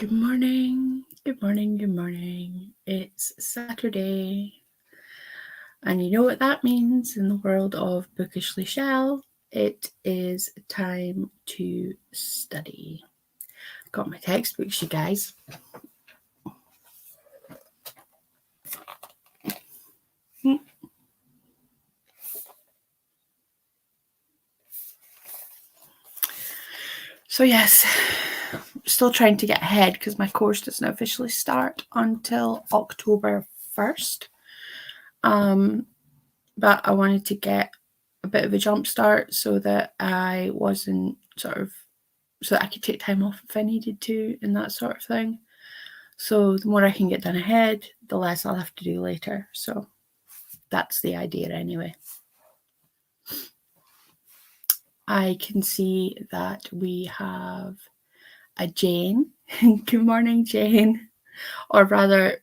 Good morning, good morning, good morning. It's Saturday, and you know what that means in the world of bookishly Chelle. It is time to study. Got my textbooks, you guys. So yes, still trying to get ahead because my course doesn't officially start until October 1st. But I wanted to get a bit of a jump start so that I wasn't so that I could take time off if I needed to and that sort of thing. So the more I can get done ahead, the less I'll have to do later. So that's the idea anyway. I can see that we have a Jane. Good morning, Jane. Or rather,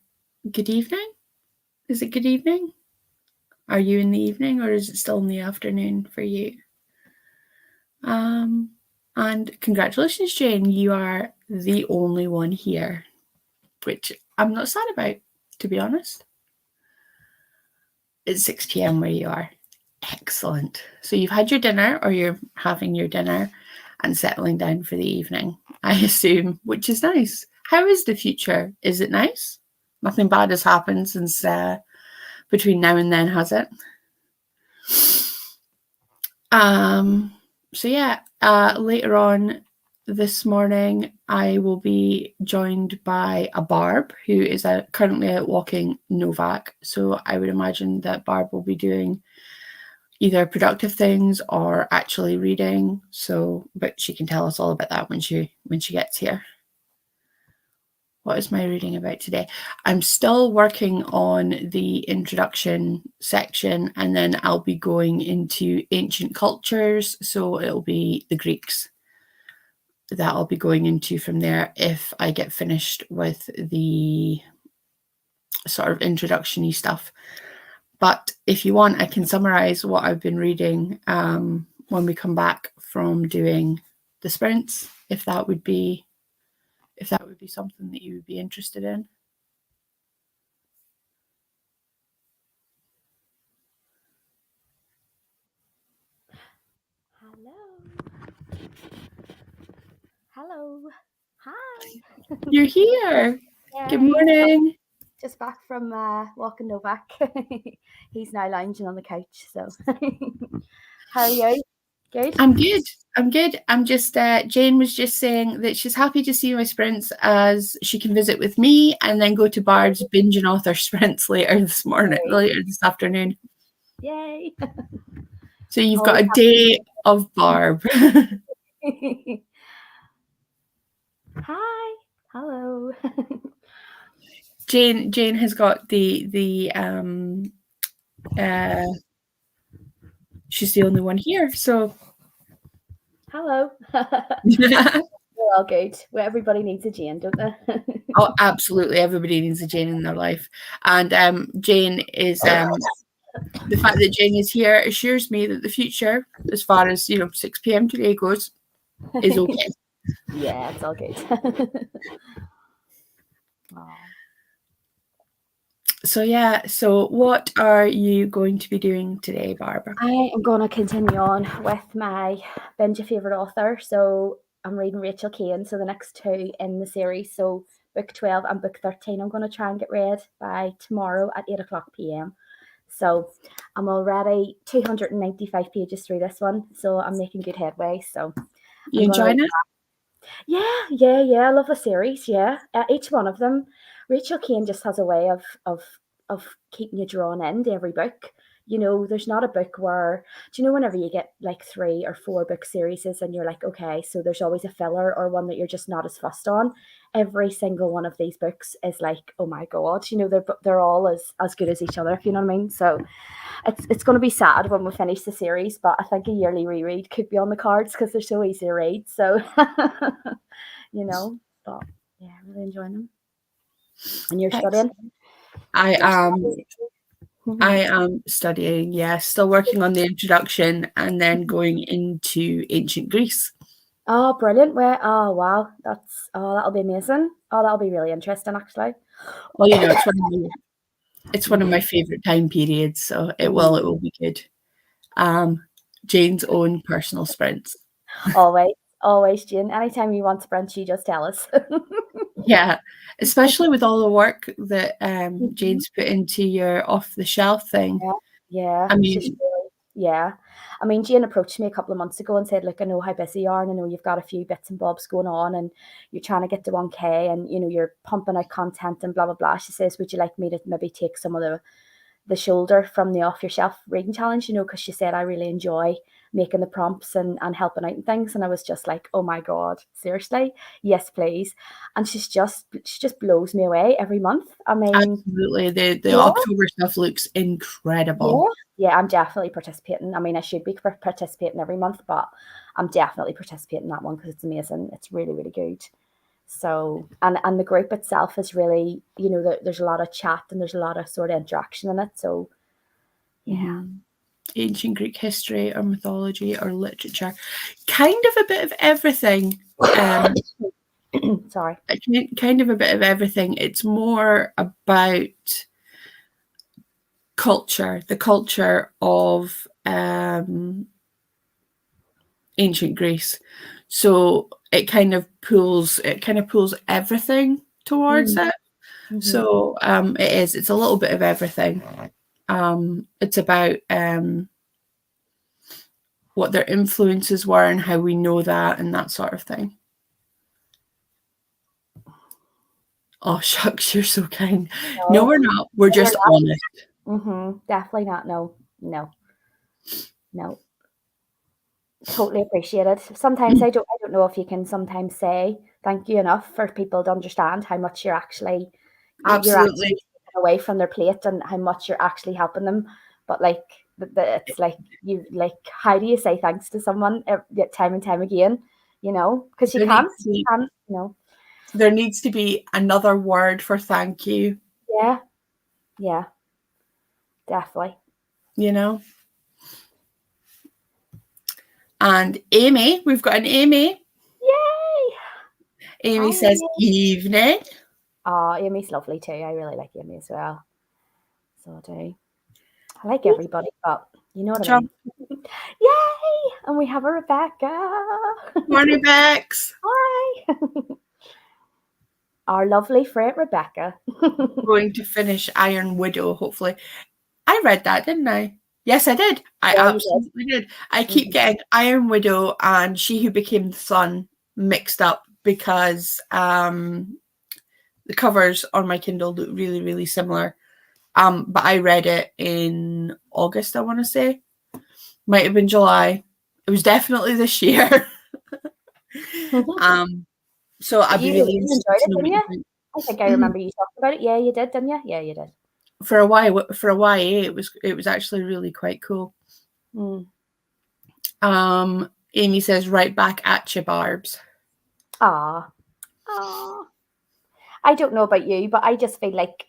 good evening. Is it good evening? Are you in the evening or is it still in the afternoon for you? And congratulations, Jane. You are the only one here, which I'm not sad about, to be honest. It's 6 p.m. where you are. Excellent. So you've had your dinner, or you're having your dinner and settling down for the evening, I assume, which is nice. How is the future? Is it nice? Nothing bad has happened since between now and then, has it? So yeah, later on this morning, I will be joined by a Barb who is currently out walking Novak. So I would imagine that Barb will be doing either productive things or actually reading. So, but she can tell us all about that when she gets here. What is my reading about today? I'm still working on the introduction section, and then I'll be going into ancient cultures. So it'll be the Greeks that I'll be going into from there if I get finished with the sort of introduction-y stuff. But if you want, I can summarize what I've been reading when we come back from doing the sprints, if that would be something that you would be interested in. Hello. Hi. You're here. Yeah, good morning. Just back from walking Novak. He's now lounging on the couch. So, how are you? Good. I'm good. I'm just Jane was just saying that she's happy to see my sprints as she can visit with me and then go to Barb's binging author sprints later this afternoon. Yay! So you've got a day of Barb. Hi. Hello. Jane has got the she's the only one here, so hello. We're all good. Well, everybody needs a Jane, don't they? Oh, absolutely, everybody needs a Jane in their life, and Jane is the fact that Jane is here assures me that the future, as far as 6 p.m. today goes, is okay. Yeah, it's all good. So what are you going to be doing today, Barbara? I am going to continue on with my binge of favourite author. So I'm reading Rachel Caine, so the next two in the series. So book 12 and book 13 I'm going to try and get read by tomorrow at 8 o'clock p.m. So I'm already 295 pages through this one, so I'm making good headway. So you enjoying it? Yeah. I love the series. Yeah, each one of them. Rachel Caine just has a way of keeping you drawn into every book. There's not a book where, whenever you get like 3 or 4 book series and you're like, okay, so there's always a filler or one that you're just not as fussed on. Every single one of these books is like, oh my God, they're all as good as each other, if you know what I mean. So it's going to be sad when we finish the series, but I think a yearly reread could be on the cards because they're so easy to read. So, but yeah, I'm really enjoying them. And you're studying? I am studying, still working on the introduction and then going into ancient Greece. Oh, brilliant. Where? Oh, wow. That'll be amazing. Oh, that'll be really interesting, actually. Well, it's one of my favorite time periods, so Mm. it will be good. Um, Jane's own personal sprints. Always, always, Jane. Anytime you want to brunch, you just tell us. Yeah, especially with all the work that Mhm. Jane's put into your off the shelf thing. Yeah, yeah, I she's mean, really, yeah. I mean, Jane approached me a couple of months ago and said, "Look, I know how busy you are, and I know you've got a few bits and bobs going on, and you're trying to get to 1K, and you're pumping out content and blah blah blah." She says, "Would you like me to maybe take some of the shoulder from the off your shelf reading challenge, because she said I really enjoy making the prompts and helping out and things." And I was just like, oh my God, seriously? Yes, please. And she just blows me away every month. I mean, absolutely. The yeah, October stuff looks yeah, incredible. yeah, I'm definitely participating. I mean, I should be participating every month, but I'm definitely participating in that one because it's amazing. It's really, really good. So, and the group itself is really, there's a lot of chat and there's a lot of sort of interaction in it. So, yeah. Mhm. Ancient Greek history or mythology or literature. Kind of a bit of everything. Um, Sorry. kind of a bit of everything. It's more about culture, the culture of ancient Greece. So it kind of pulls everything towards Mm, it. mhm. So it's a little bit of everything. It's about what their influences were and how we know that and that sort of thing. Oh shucks, you're so kind. No, No, we're not. We're no, we're just honest. not. Definitely not. No, no, no. Totally appreciate it. Sometimes I don't know if you can sometimes say thank you enough for people to understand how much you're actually Absolutely. taking away from their plate and how much you're actually helping them. But like it's like how do you say thanks to someone time and time again? Because you There can't, needs to be you know. there needs to be another word for thank you, Yeah, yeah, definitely. you know? And Amy, we've got an Amy. Yay! Amy Hi, says, Amy. evening. Oh, Amy's lovely too. I really like Amy as well. So I do. I like everybody, but you know what I mean. Jump. Yay! And we have a Rebecca. Morning, Bex. Hi. Our lovely friend Rebecca. Going to finish Iron Widow, hopefully. I read that, didn't I? Yes, I did. I Yeah, you did. absolutely did. I keep Mhm. getting Iron Widow and She Who Became the Sun mixed up because the covers on my Kindle look really, really similar. But I read it in August, I want to say. Might have been July. It was definitely this year. um, so But I'd you be really enjoyed interested to it, know didn't what you you? think. I think I Mhm. remember you talking about it. Yeah, you did, didn't you? Yeah, you did. For a YA, it was actually really quite cool. Mm. Amy says, right back at you, Barbs. Ah. Ah. I don't know about you, but I just feel like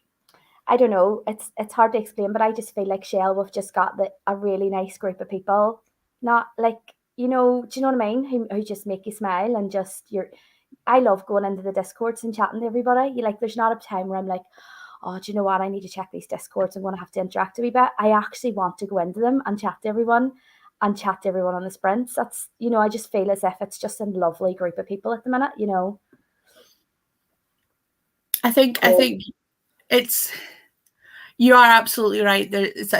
I don't know. It's hard to explain, but I just feel like Shell we've just got a really nice group of people. Not like do you know what I mean? Who just make you smile and just you're. I love going into the discords and chatting to everybody. You like, there's not a time where I'm like, oh, do you know what? I need to check these discords. I'm going to have to interact a wee bit. I actually want to go into them and chat to everyone on the sprints. That's I just feel as if it's just a lovely group of people at the minute. I So, think it's you are absolutely right. It's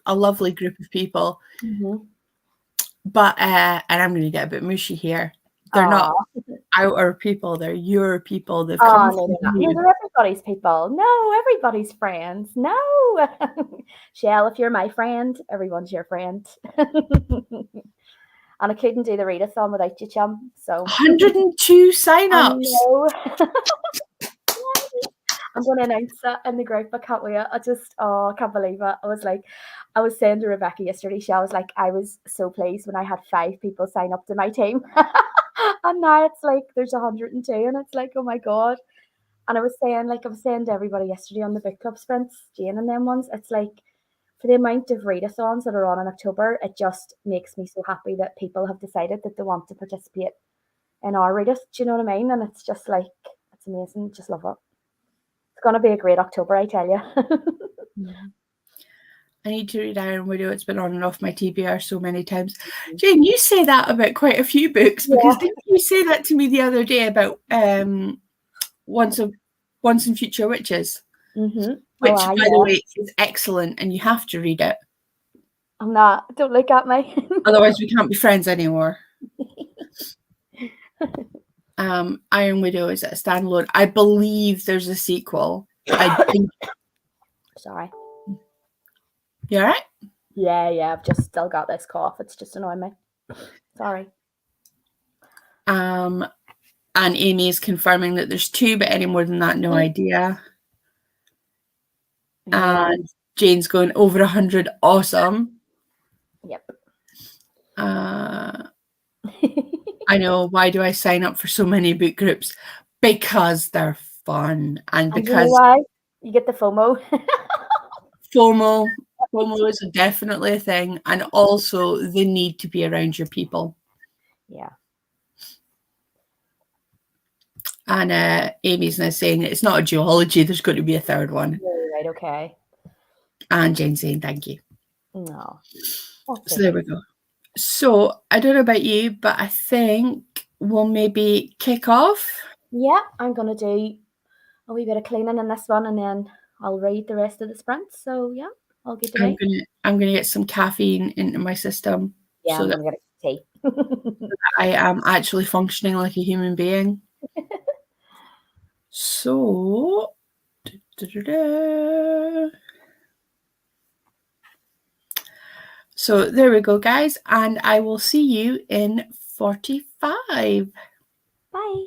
a lovely group of people, mhm. but and I'm going to get a bit mushy here. They're not Aw. our people; they're your people. They've Oh, come no, from they're not. No, you. they're everybody's people. No, everybody's friends. No. Shell, if you're my friend, everyone's your friend. And I couldn't do the readathon without you, chum. So 102 I sign-ups. know. I'm going to announce that in the group. I can't wait. I can't believe it. I was saying to Rebecca yesterday, she was like, I was so pleased when I had 5 people sign up to my team. And now it's like there's 102, and it's like, oh my God. And I was saying to everybody yesterday on the book club sprints, Jane and them ones, it's like for the amount of readathons that are on in October, it just makes me so happy that people have decided that they want to participate in our readath. Do you know what I mean? And it's just like, it's amazing. Just love it. It's going to be a great October, I tell you. I need to read Iron Widow. It's been on and off my TBR so many times. Jane, you say that about quite a few books, because didn't you say that to me the other day about Once and Future Witches? Mm-hmm. Which, by the way, is excellent, and you have to read it. I'm not. Don't look at me. Otherwise, we can't be friends anymore. Iron Widow is a standalone. I believe there's a sequel. I think. Sorry. You all right? Yeah. I've just still got this cough. It's just annoying me. Sorry. And Amy is confirming that there's 2, but any more than that, no idea. Yeah. And Jane's going over 100. Awesome. Yep. I know. Why do I sign up for so many book groups? Because they're fun, and because you know why? You get the FOMO. FOMO is definitely a thing, and also the need to be around your people. Yeah. And Amy's now saying it's not a duology, there's going to be a third one. Right, okay. And Jane's saying thank you. No. So there we go. So I don't know about you, but I think we'll maybe kick off. Yeah, I'm going to do a wee bit of cleaning in this one, and then I'll read the rest of the sprint. So yeah, all good to me. I'm gonna get some caffeine into my system. Yeah, so I'm that going to get a tea. I am actually functioning like a human being. So so there we go, guys, and I will see you in 45. Bye.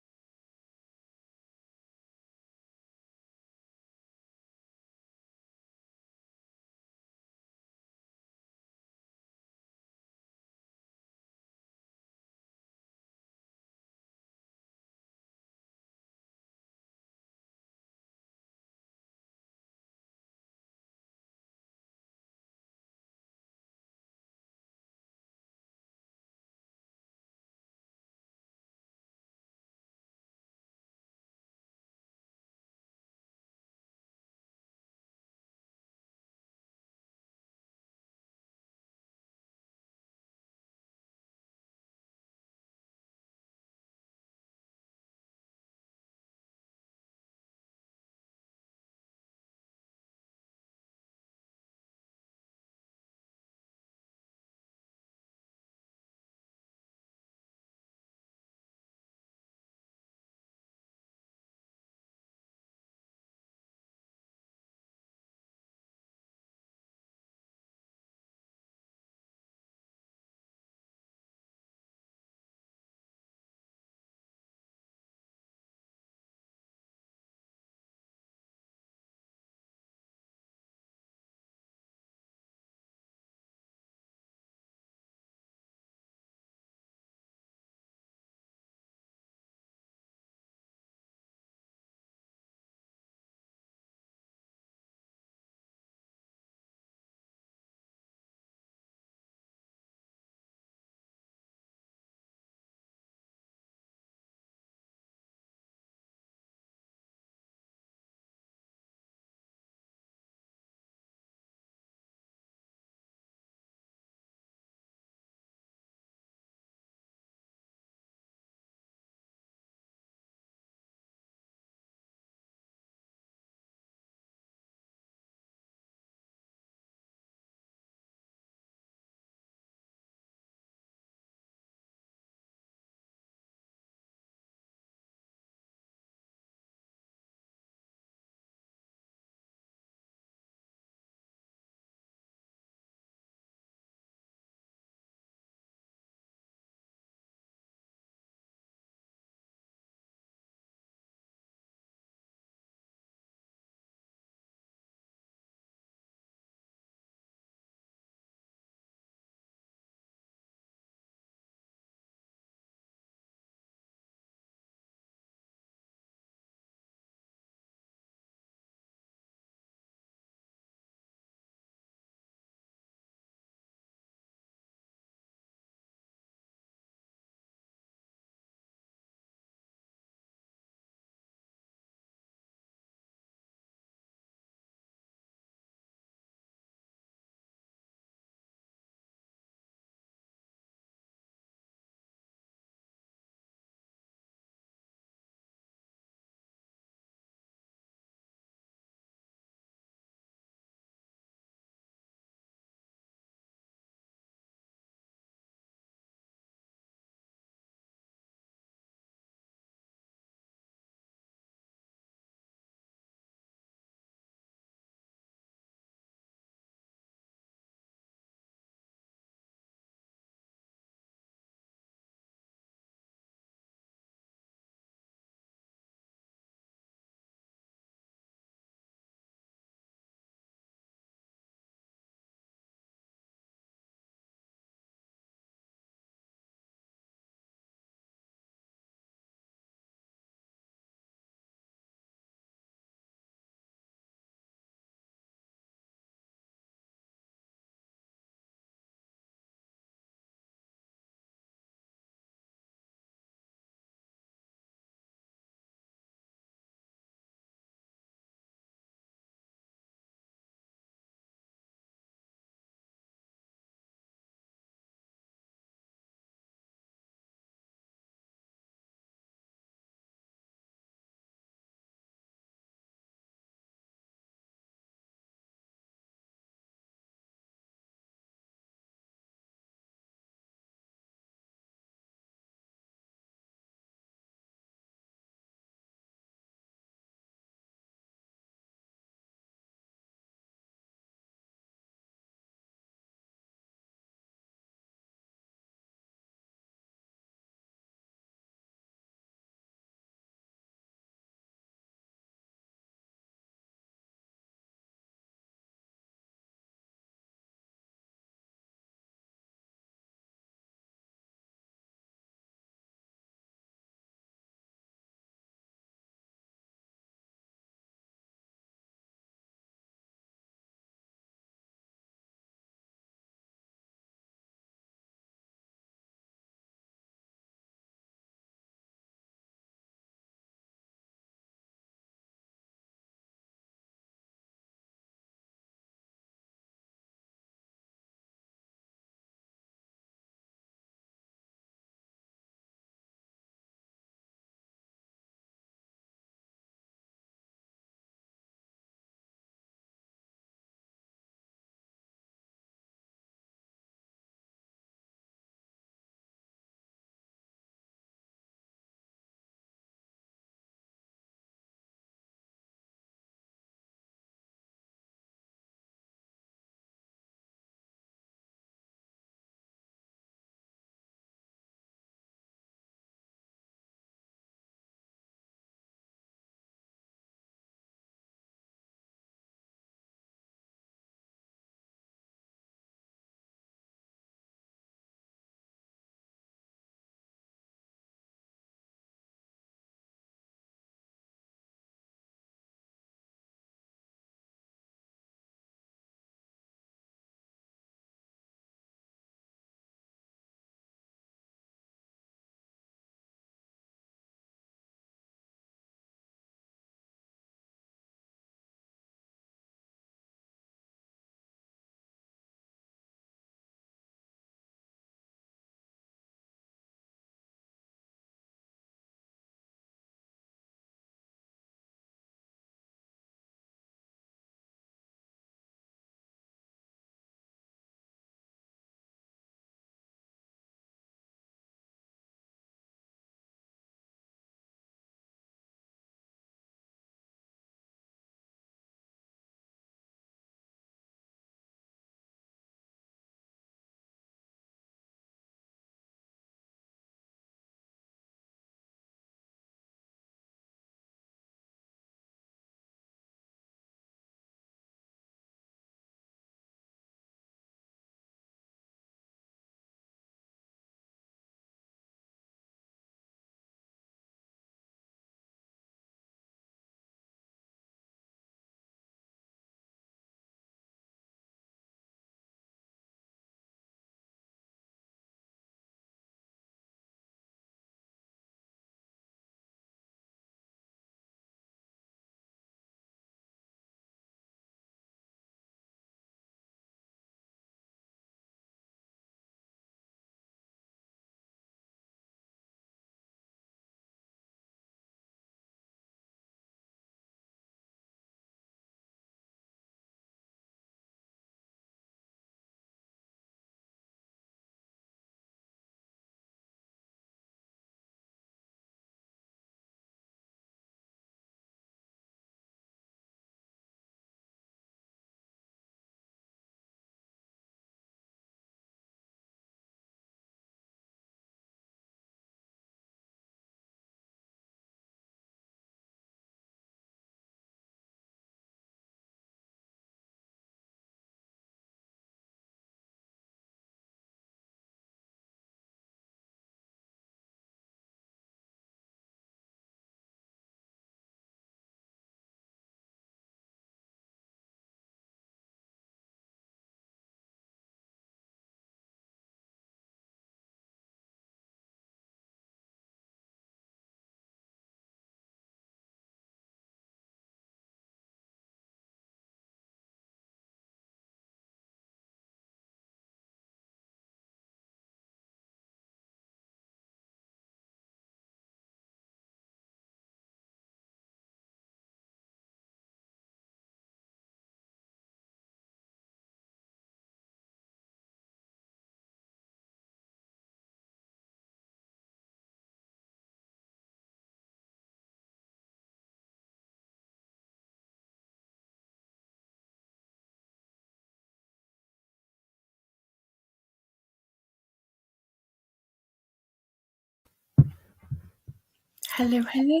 Hello, hello.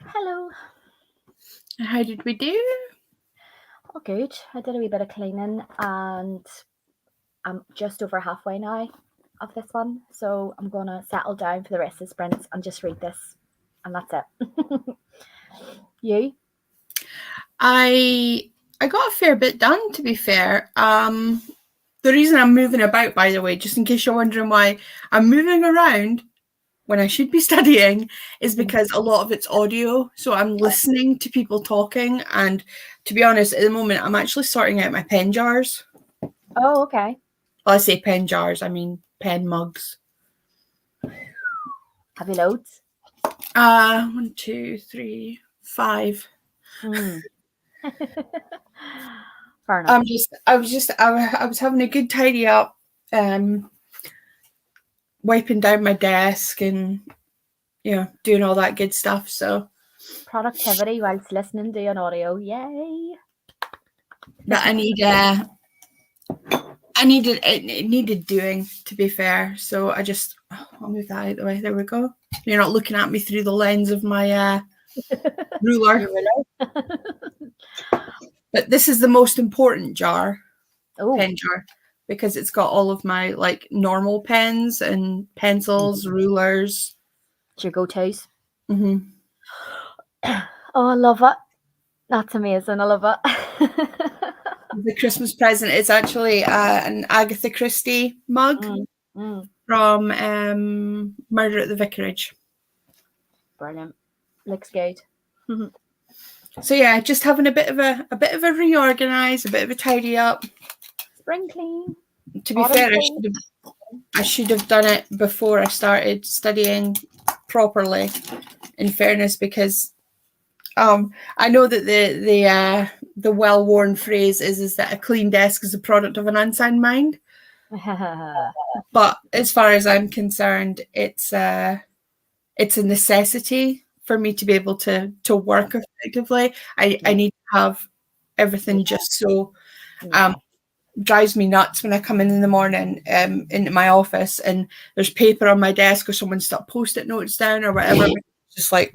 Hello. How did we do? All good. I did a wee bit of cleaning and I'm just over halfway now of this one. So I'm going to settle down for the rest of the sprints and just read this. And that's it. You? I got a fair bit done, to be fair. The reason I'm moving about, by the way, just in case you're wondering why I'm moving around when I should be studying, is because a lot of it's audio. So I'm listening to people talking. And to be honest, at the moment, I'm actually sorting out my pen jars. Oh, okay. Well, I say pen jars, I mean pen mugs. Have you loads? 1, 2, 3, 5. Fair enough. I was having a good tidy up, wiping down my desk and doing all that good stuff. So Productivity whilst listening to an audio. Yay. that it needed doing, to be fair. So I'll move that out of the way. There we go. You're not looking at me through the lens of my ruler. But this is the most important jar, pen jar, because it's got all of my like normal pens and pencils, rulers. It's your go-tos. Mm-hmm. Oh, I love it. That's amazing. I love it. The Christmas present is actually an Agatha Christie mug from Murder at the Vicarage. Brilliant. Looks good. So yeah, just having a bit of a reorganize, a bit of a tidy up. Spring clean. To be fair, I should have done it before I started studying properly. In fairness, because I know that the well-worn phrase is that a clean desk is a product of an unsound mind. But as far as I'm concerned, it's a necessity for me to be able to work effectively. I need to have everything just so. Drives me nuts when I come in the morning into my office and there's paper on my desk or someone stuck post-it notes down or whatever. It's just like,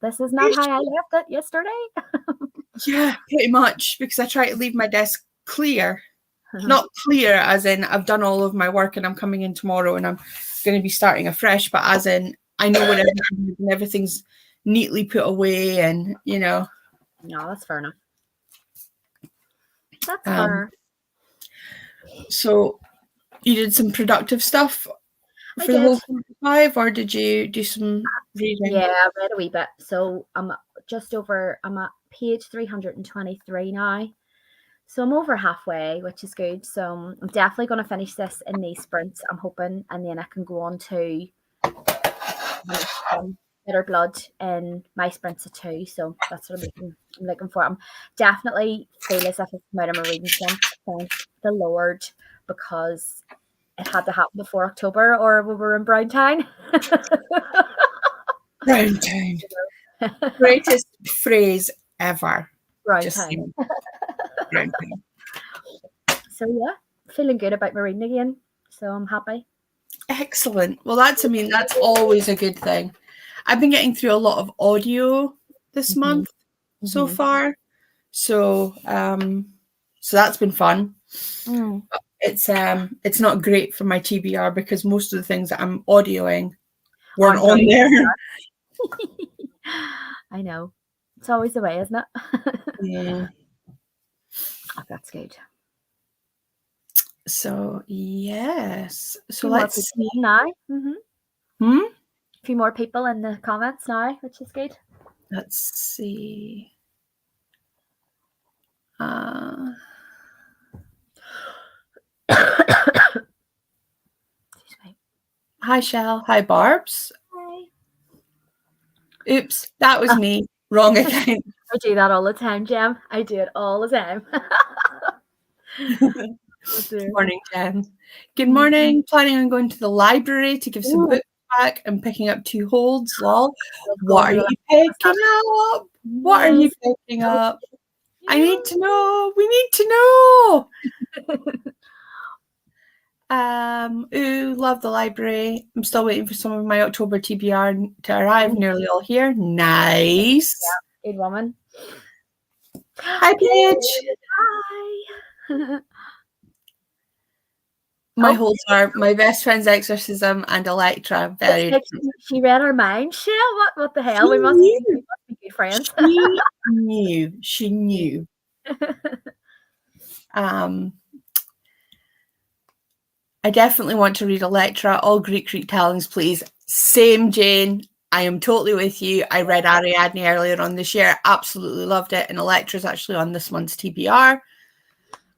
this is not how I left it yesterday. Yeah, pretty much, because I try to leave my desk clear. Not clear as in I've done all of my work and I'm coming in tomorrow and I'm going to be starting afresh, but as in I know what everything is and everything's neatly put away and, No, that's fair enough. That's fair. So you did some productive stuff for the whole 45, or did you do some reading? Yeah, I read a wee bit. So I'm at page 323 now. So I'm over halfway, which is good. So I'm definitely going to finish this in these sprints, I'm hoping, and then I can go on to Bitter Blood in my sprints of 2. So that's what I'm looking for. I'm definitely feel as if it's come out of my reading slump. Thank the Lord, because it had to happen before October or we were in Brown Town. Brown Town. Greatest phrase ever. Brown Town. Brown Town. So yeah, feeling good about my reading again. So I'm happy. Excellent. Well, that's always a good thing. I've been getting through a lot of audio this month so far. So so that's been fun. It's not great for my TBR because most of the things that I'm audioing weren't on there. I know. It's always the way, isn't it? Yeah. Oh, that's good. So yes. So let's see now. A few more people in the comments now, which is good. Let's see. Hi, Chelle. Hi, Barbs. Hi. Oops, that was me. Wrong account. I do that all the time, Jem. I do it all the time. Morning, Jem. Good morning. Planning on going to the library to give some books back and picking up 2 holds. Lol. What are you picking up? What are you picking up? I need to know. We need to know. Love the library. I'm still waiting for some of my October TBR to arrive. Nearly all here. Nice. Good woman. Hi, Paige. Hi. My holds are my best friend's exorcism and Electra. Very like she read our mind. Chelle, what the hell? She We must be knew. good friends. She knew. She knew. I definitely want to read Electra. All Greek retellings, please. Same, Jane. I am totally with you. I read Ariadne earlier on this year. Absolutely loved it. And Electra's actually on this month's TBR.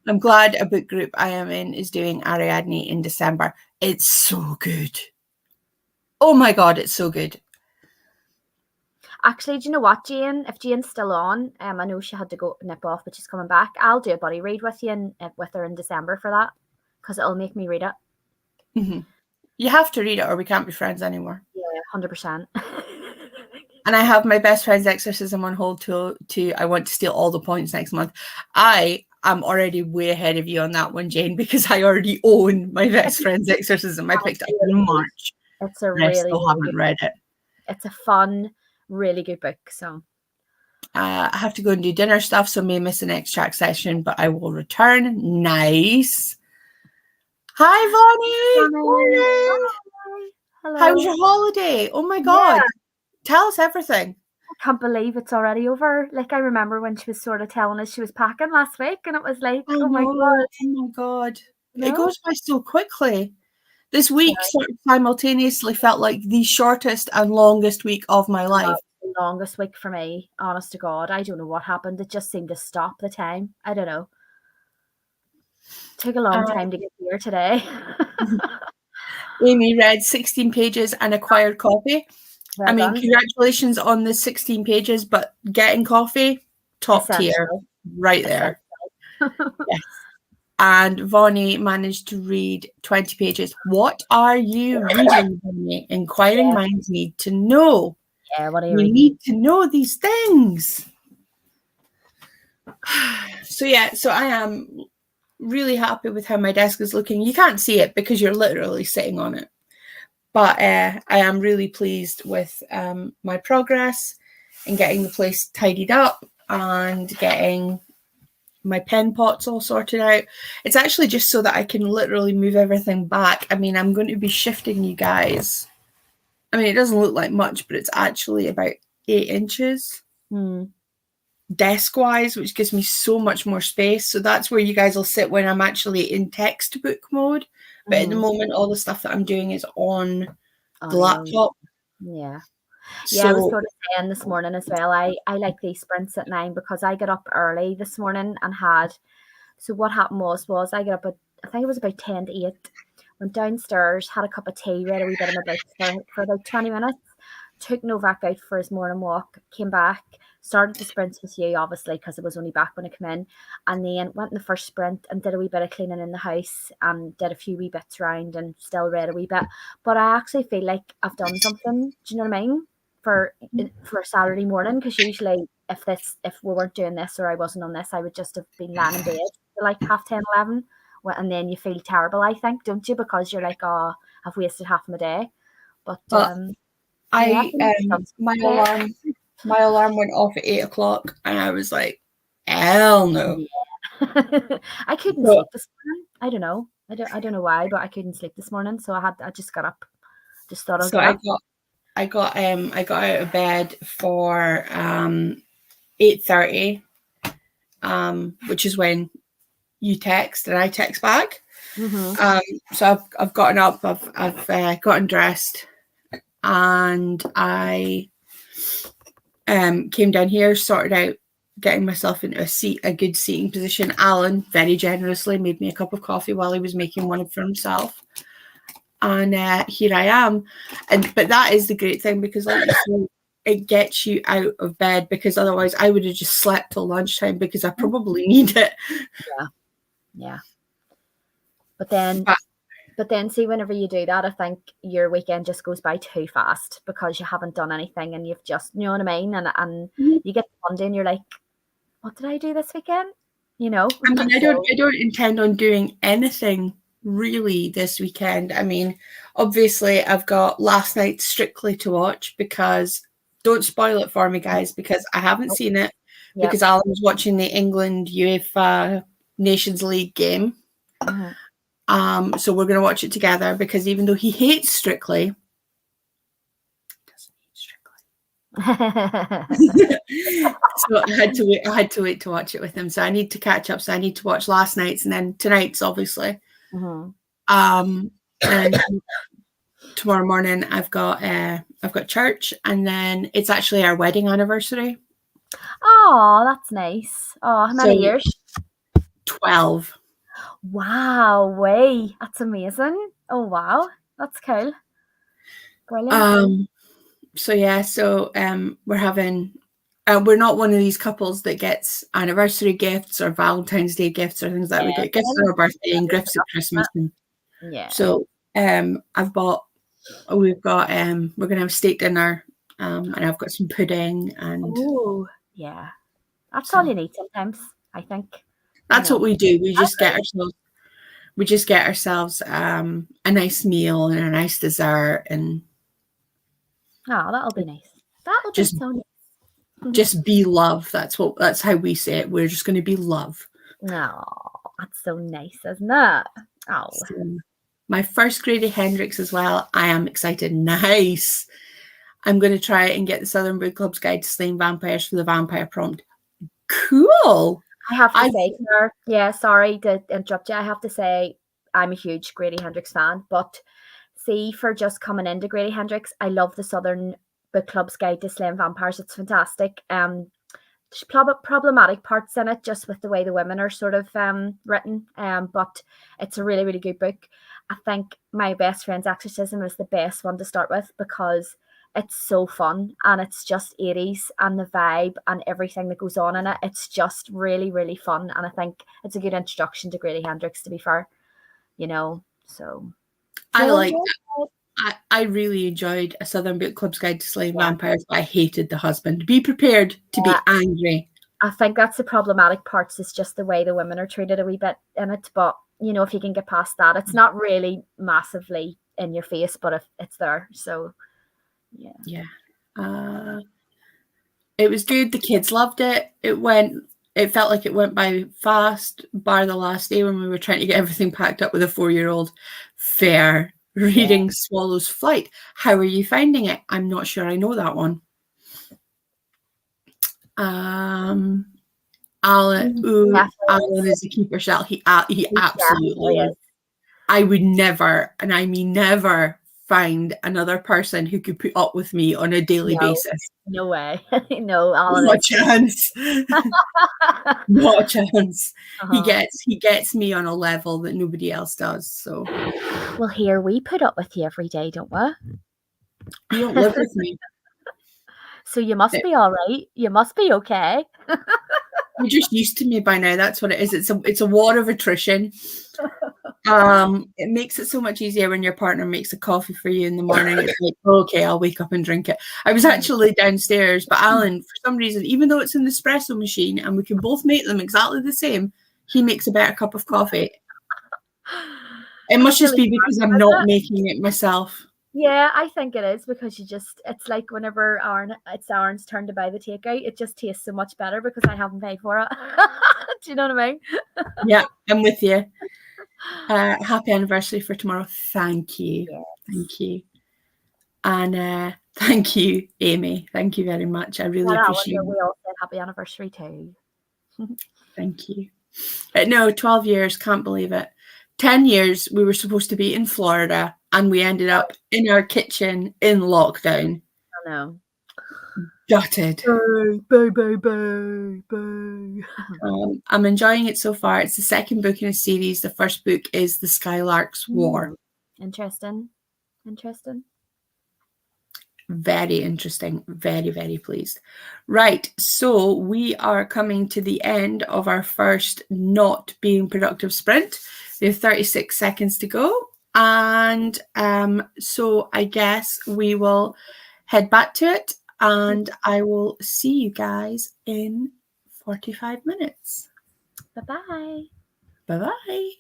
I'm glad a book group I am in is doing Ariadne in December. It's so good. Oh my God, it's so good. Actually, do you know what, Jane? If Jane's still on, I know she had to go nip off, but she's coming back. I'll do a buddy read with you with her in December for that, because it'll make me read it. Mm-hmm. You have to read it or we can't be friends anymore. Yeah, 100%. And I have my best friend's exorcism on hold to I want to steal all the points next month. I am already way ahead of you on that one, Jane, because I already own my best friend's exorcism. I picked it up in March. It's a really, I still haven't read it. It's a fun, really good book. So I have to go and do dinner stuff, so may miss the next track session, but I will return. Nice. Hi, Vonnie. Morning. Hello. How was your holiday? Oh my God. Yeah. Tell us everything. I can't believe it's already over. Like, I remember when she was sort of telling us she was packing last week, and it was like, oh my God. Oh my God. No? It goes by so quickly. This week sort of simultaneously felt like the shortest and longest week of my life. The longest week for me, honest to God. I don't know what happened. It just seemed to stop the time. I don't know. It took a long time to get here today. Amy read 16 pages and acquired coffee. Well, I mean, done. Congratulations on the 16 pages, but getting coffee, top tier, right there. Yes. And Vonnie managed to read 20 pages. What are you reading, Vonnie? Inquiring minds need to know. Yeah, what are you reading? We need to know these things. So I am really happy with how my desk is looking. You can't see it because you're literally sitting on it. But I am really pleased with my progress in getting the place tidied up and getting my pen pots all sorted out. It's actually just so that I can literally move everything back. I mean, I'm going to be shifting you guys. I mean, it doesn't look like much, but it's actually about 8 inches desk-wise, which gives me so much more space. So that's where you guys will sit when I'm actually in textbook mode. But at the moment, all the stuff that I'm doing is on the laptop. Yeah. Yeah, I was sort of saying this morning as well, I like these sprints at 9 because I got up early this morning and so what happened was I got up at, I think it was about 10 to 8, went downstairs, had a cup of tea, read a wee bit of my book for about 20 minutes, took Novak out for his morning walk, came back, started the sprints with you, obviously, because I was only back when I came in, and then went in the first sprint and did a wee bit of cleaning in the house and did a few wee bits around and still read a wee bit. But I actually feel like I've done something, do you know what I mean? For Saturday morning, because usually if we weren't doing this or I wasn't on this, I would just have been lying in bed for like 10:30, 11, and then you feel terrible, I think, don't you? Because you're like, oh, I've wasted half my day. But my alarm went off at 8 o'clock, and I was like, hell no. Yeah. I couldn't sleep this morning. I don't know. I don't know why, but I couldn't sleep this morning, so I just got up. Just thought I'll get up. I got out of bed for 8:30, which is when you text and I text back. So I've gotten up, I've gotten dressed, and I came down here, sorted out getting myself into a good seating position. Alan very generously made me a cup of coffee while he was making one for himself. And here I am. But that is the great thing, because like you said, it gets you out of bed, because otherwise I would have just slept till lunchtime, because I probably need it. Yeah. But then see, whenever you do that, I think your weekend just goes by too fast because you haven't done anything and you've just, you know what I mean? And you get to Monday and you're like, what did I do this weekend? You know? I mean, I don't intend on doing anything really this weekend. I mean, obviously, I've got last night's Strictly to watch because don't spoil it for me, guys, because I haven't seen it. Yep. Because Alan was watching the England UEFA Nations League game. So we're going to watch it together because even though he hates Strictly, so I had to wait to watch it with him. So I need to catch up. So I need to watch last night's and then tonight's, obviously. And tomorrow morning I've got church, and then it's actually our wedding anniversary. Oh, that's nice. Oh, how many years? 12. Wow, way. That's amazing. Oh, wow. That's cool. Brilliant. So yeah, we're having we're not one of these couples that gets anniversary gifts or Valentine's Day gifts or things like that. We get gifts on our birthday and gifts at Christmas. Yeah. So we're gonna have steak dinner, and I've got some pudding and oh yeah. That's all you need sometimes, I think. That's what we do. We just get ourselves a nice meal and a nice dessert, and that'll be nice. That'll be so nice. Just be love. That's how we say it. We're just going to be love. Oh, that's so nice, isn't it? Oh. So, my first Grady Hendrix as well. I am excited. Nice. I'm going to try and get the Southern Book Club's Guide to Slaying Vampires for the vampire prompt. Cool. I have to say, Claire, yeah, sorry to interrupt you. I have to say, I'm a huge Grady Hendrix fan, but see, for just coming into Grady Hendrix, I love the Southern Book Club's Guide to Slaying Vampires. It's fantastic. There's problematic parts in it, just with the way the women are sort of written, but it's a really, really good book. I think My Best Friend's Exorcism is the best one to start with because it's so fun and it's just 80s and the vibe and everything that goes on in it. It's just really, really fun. And I think it's a good introduction to Grady Hendrix, to be fair, so. I really enjoyed A Southern Book Club's Guide to Slaying Vampires, but I hated the husband. Be prepared to be angry. I think that's the problematic parts, is just the way the women are treated a wee bit in it. But, if you can get past that, it's not really massively in your face, but if it's there. So, yeah. It was good. The kids loved it. It felt like it went by fast, bar the last day when we were trying to get everything packed up with a 4-year-old. Fair. Reading Swallow's Flight. How are you finding it? I'm not sure I know that one. Alan is a keeper shell. He absolutely is. I would never, and I mean never, find another person who could put up with me on a daily basis. No way. No, Alan. Not a chance. Not a chance. He gets me on a level that nobody else does. So, well, here we put up with you every day, don't we? You don't live with me, so you must be all right. You must be okay. You're just used to me by now. That's what it is. It's a war of attrition. It makes it so much easier when your partner makes a coffee for you in the morning. It's like, okay, I'll wake up and drink it. I was actually downstairs, but Alan, for some reason, even though it's an espresso machine and we can both make them exactly the same, he makes a better cup of coffee. It must just be because I'm not making it myself. Yeah, I think it is because it's like whenever it's Aaron's turn to buy the takeout, it just tastes so much better because I haven't paid for it. Do you know what I mean? Yeah, I'm with you. Happy anniversary for tomorrow. Thank you. Yes. Thank you. And thank you, Amy. Thank you very much. I really appreciate it. We all said happy anniversary too. Thank you. No, 12 years. Can't believe it. 10 years we were supposed to be in Florida and we ended up in our kitchen in lockdown. I know. Gutted. Boo. I'm enjoying it so far. It's the second book in a series. The first book is The Skylark's War. Interesting. Very interesting. Very, very pleased. Right. So we are coming to the end of our first not being productive sprint. We have 36 seconds to go. And so I guess we will head back to it. And I will see you guys in 45 minutes. Bye-bye. Bye-bye.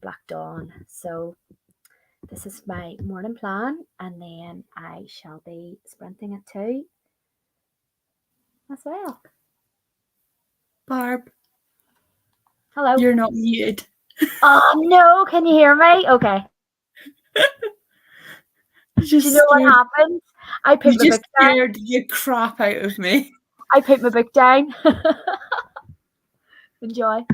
Black Dawn. So this is my morning plan, and then I shall be sprinting at 2 as well. Barb, Hello. you're not muted. Oh no, can you hear me? Okay. Do you know what happened? I put You my just book down. scared the crap out of me. I put my book down. Enjoy.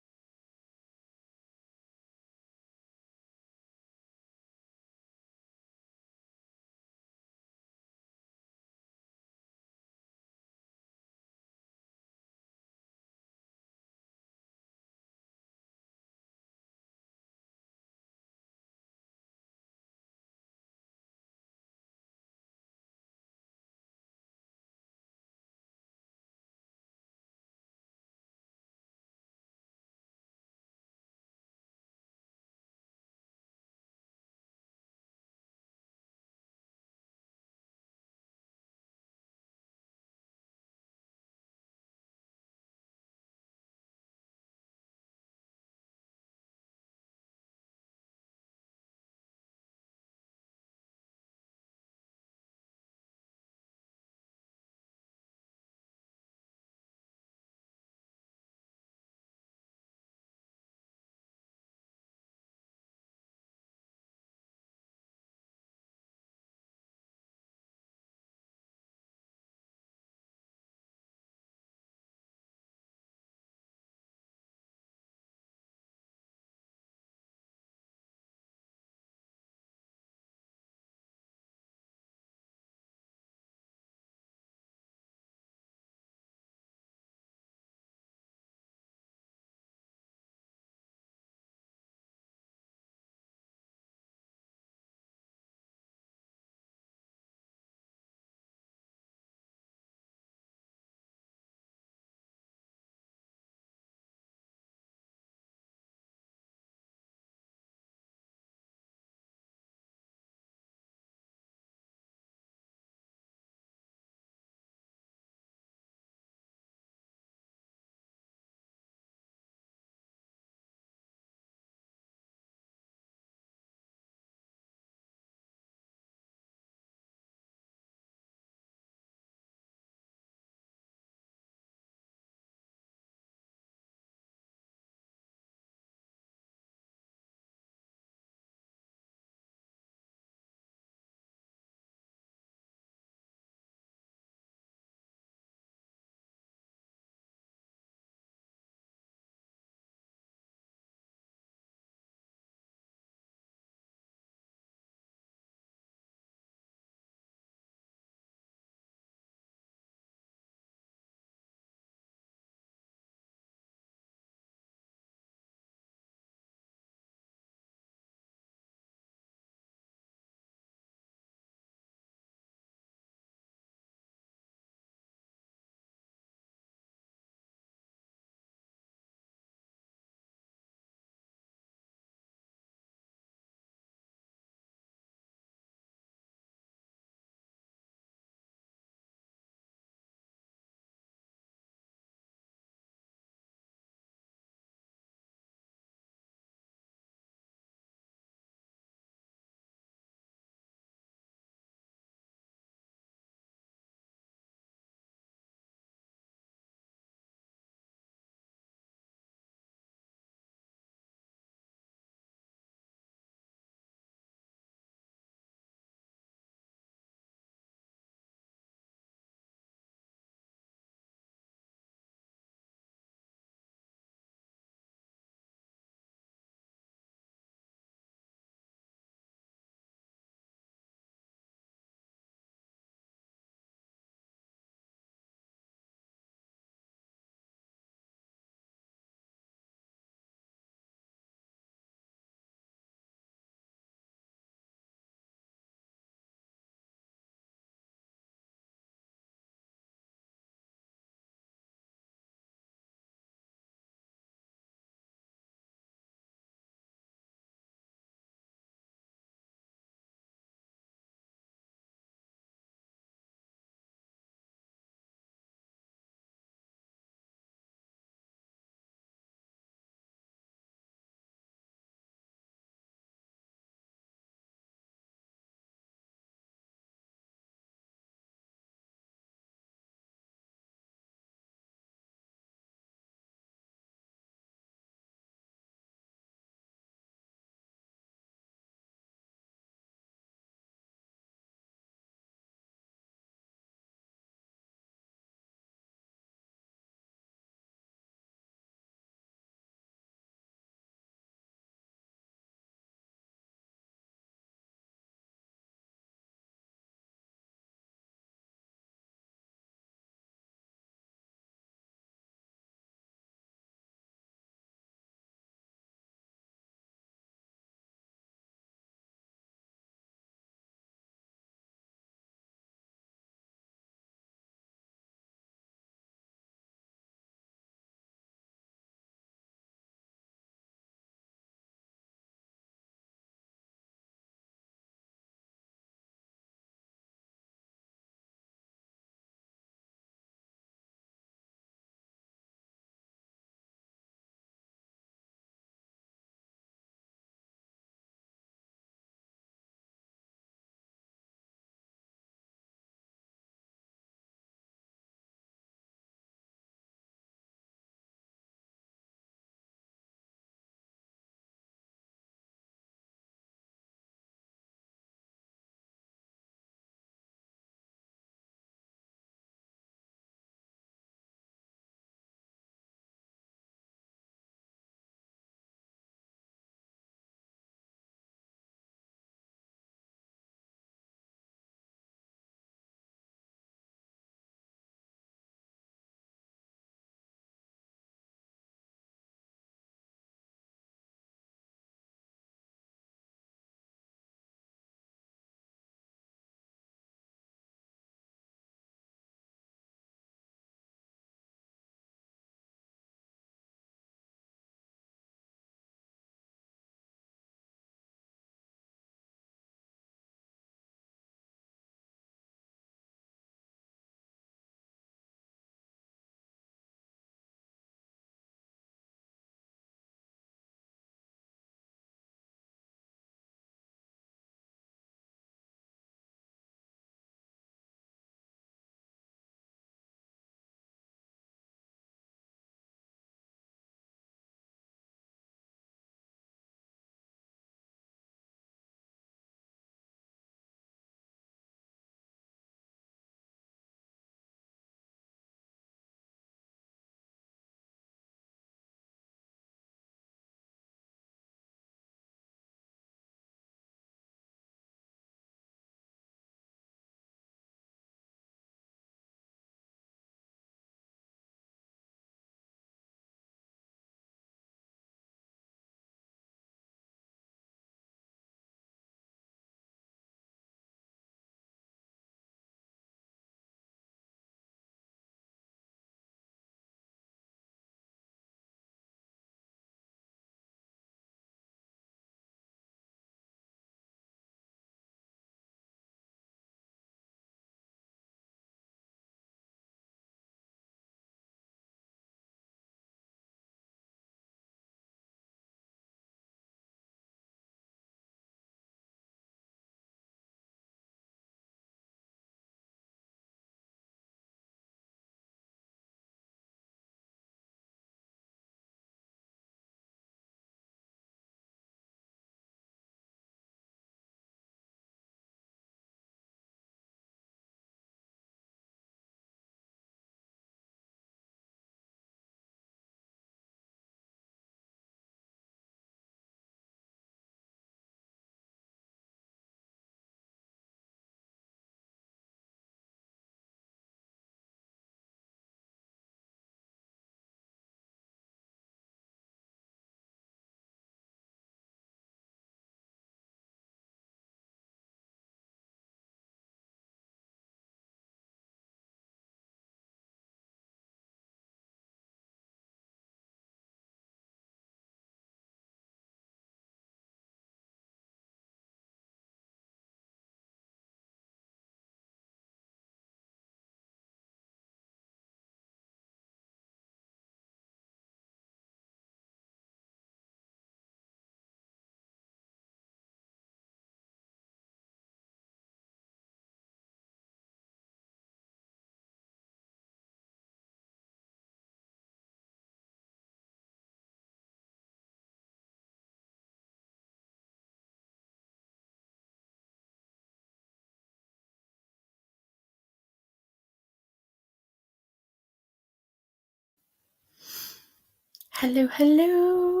Hello, hello.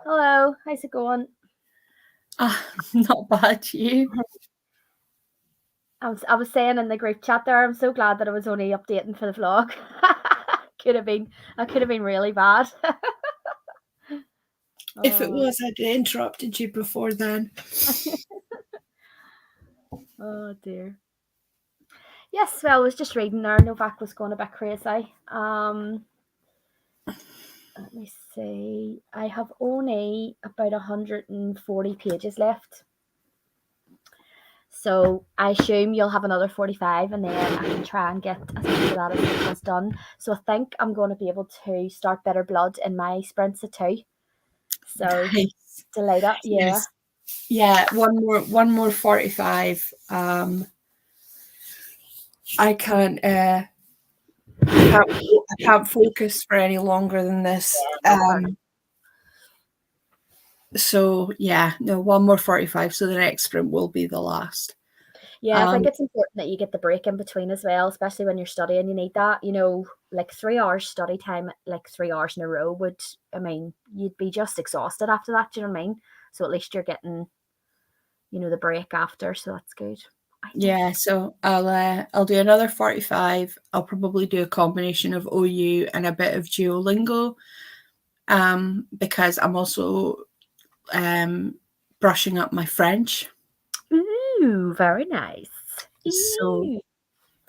Hello, how's it going? Not bad, you. I was saying in the group chat there, I'm so glad that I was only updating for the vlog. I could have been really bad. If it was, I'd interrupted you before then. Oh dear. Yes, well, I was just reading there. Novak was going a bit crazy. Let me see. I have only about 140 pages left. So I assume you'll have another 45 and then I can try and get as much of that as it was done. So I think I'm going to be able to start Better Blood in my sprints at 2. So Nice. delighted. Yeah. Yes. Yeah, one more 45. I can't focus for any longer than this. So yeah, no, one more 45. So the next sprint will be the last. Yeah, I think it's important that you get the break in between as well, especially when you're studying. You need that, like 3 hours study time, like 3 hours in a row would, you'd be just exhausted after that. Do you know what I mean? So at least you're getting, the break after. So that's good. Yeah, so I'll do another 45. I'll probably do a combination of OU and a bit of Duolingo, because I'm also brushing up my French. Ooh, very nice. So,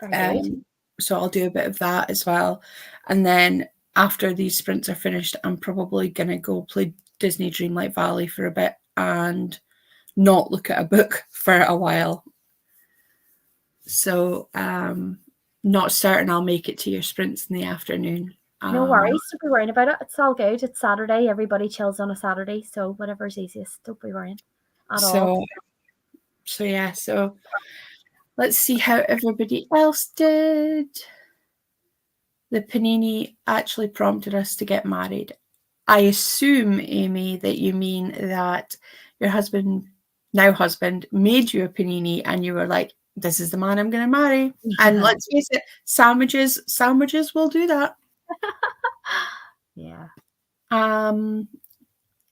very good. So I'll do a bit of that as well. And then after these sprints are finished, I'm probably gonna go play Disney Dreamlight Valley for a bit and not look at a book for a while. So not certain I'll make it to your sprints in the afternoon. No worries, don't be worrying about it. It's all good. It's Saturday. Everybody chills on a Saturday, so whatever's easiest. Don't be worrying at all. So yeah, so let's see how everybody else did. The panini actually prompted us to get married. I assume, Amy, that you mean that your now husband, made you a panini and you were like, this is the man I'm going to marry. Yeah. And let's face it, sandwiches will do that. Yeah. Going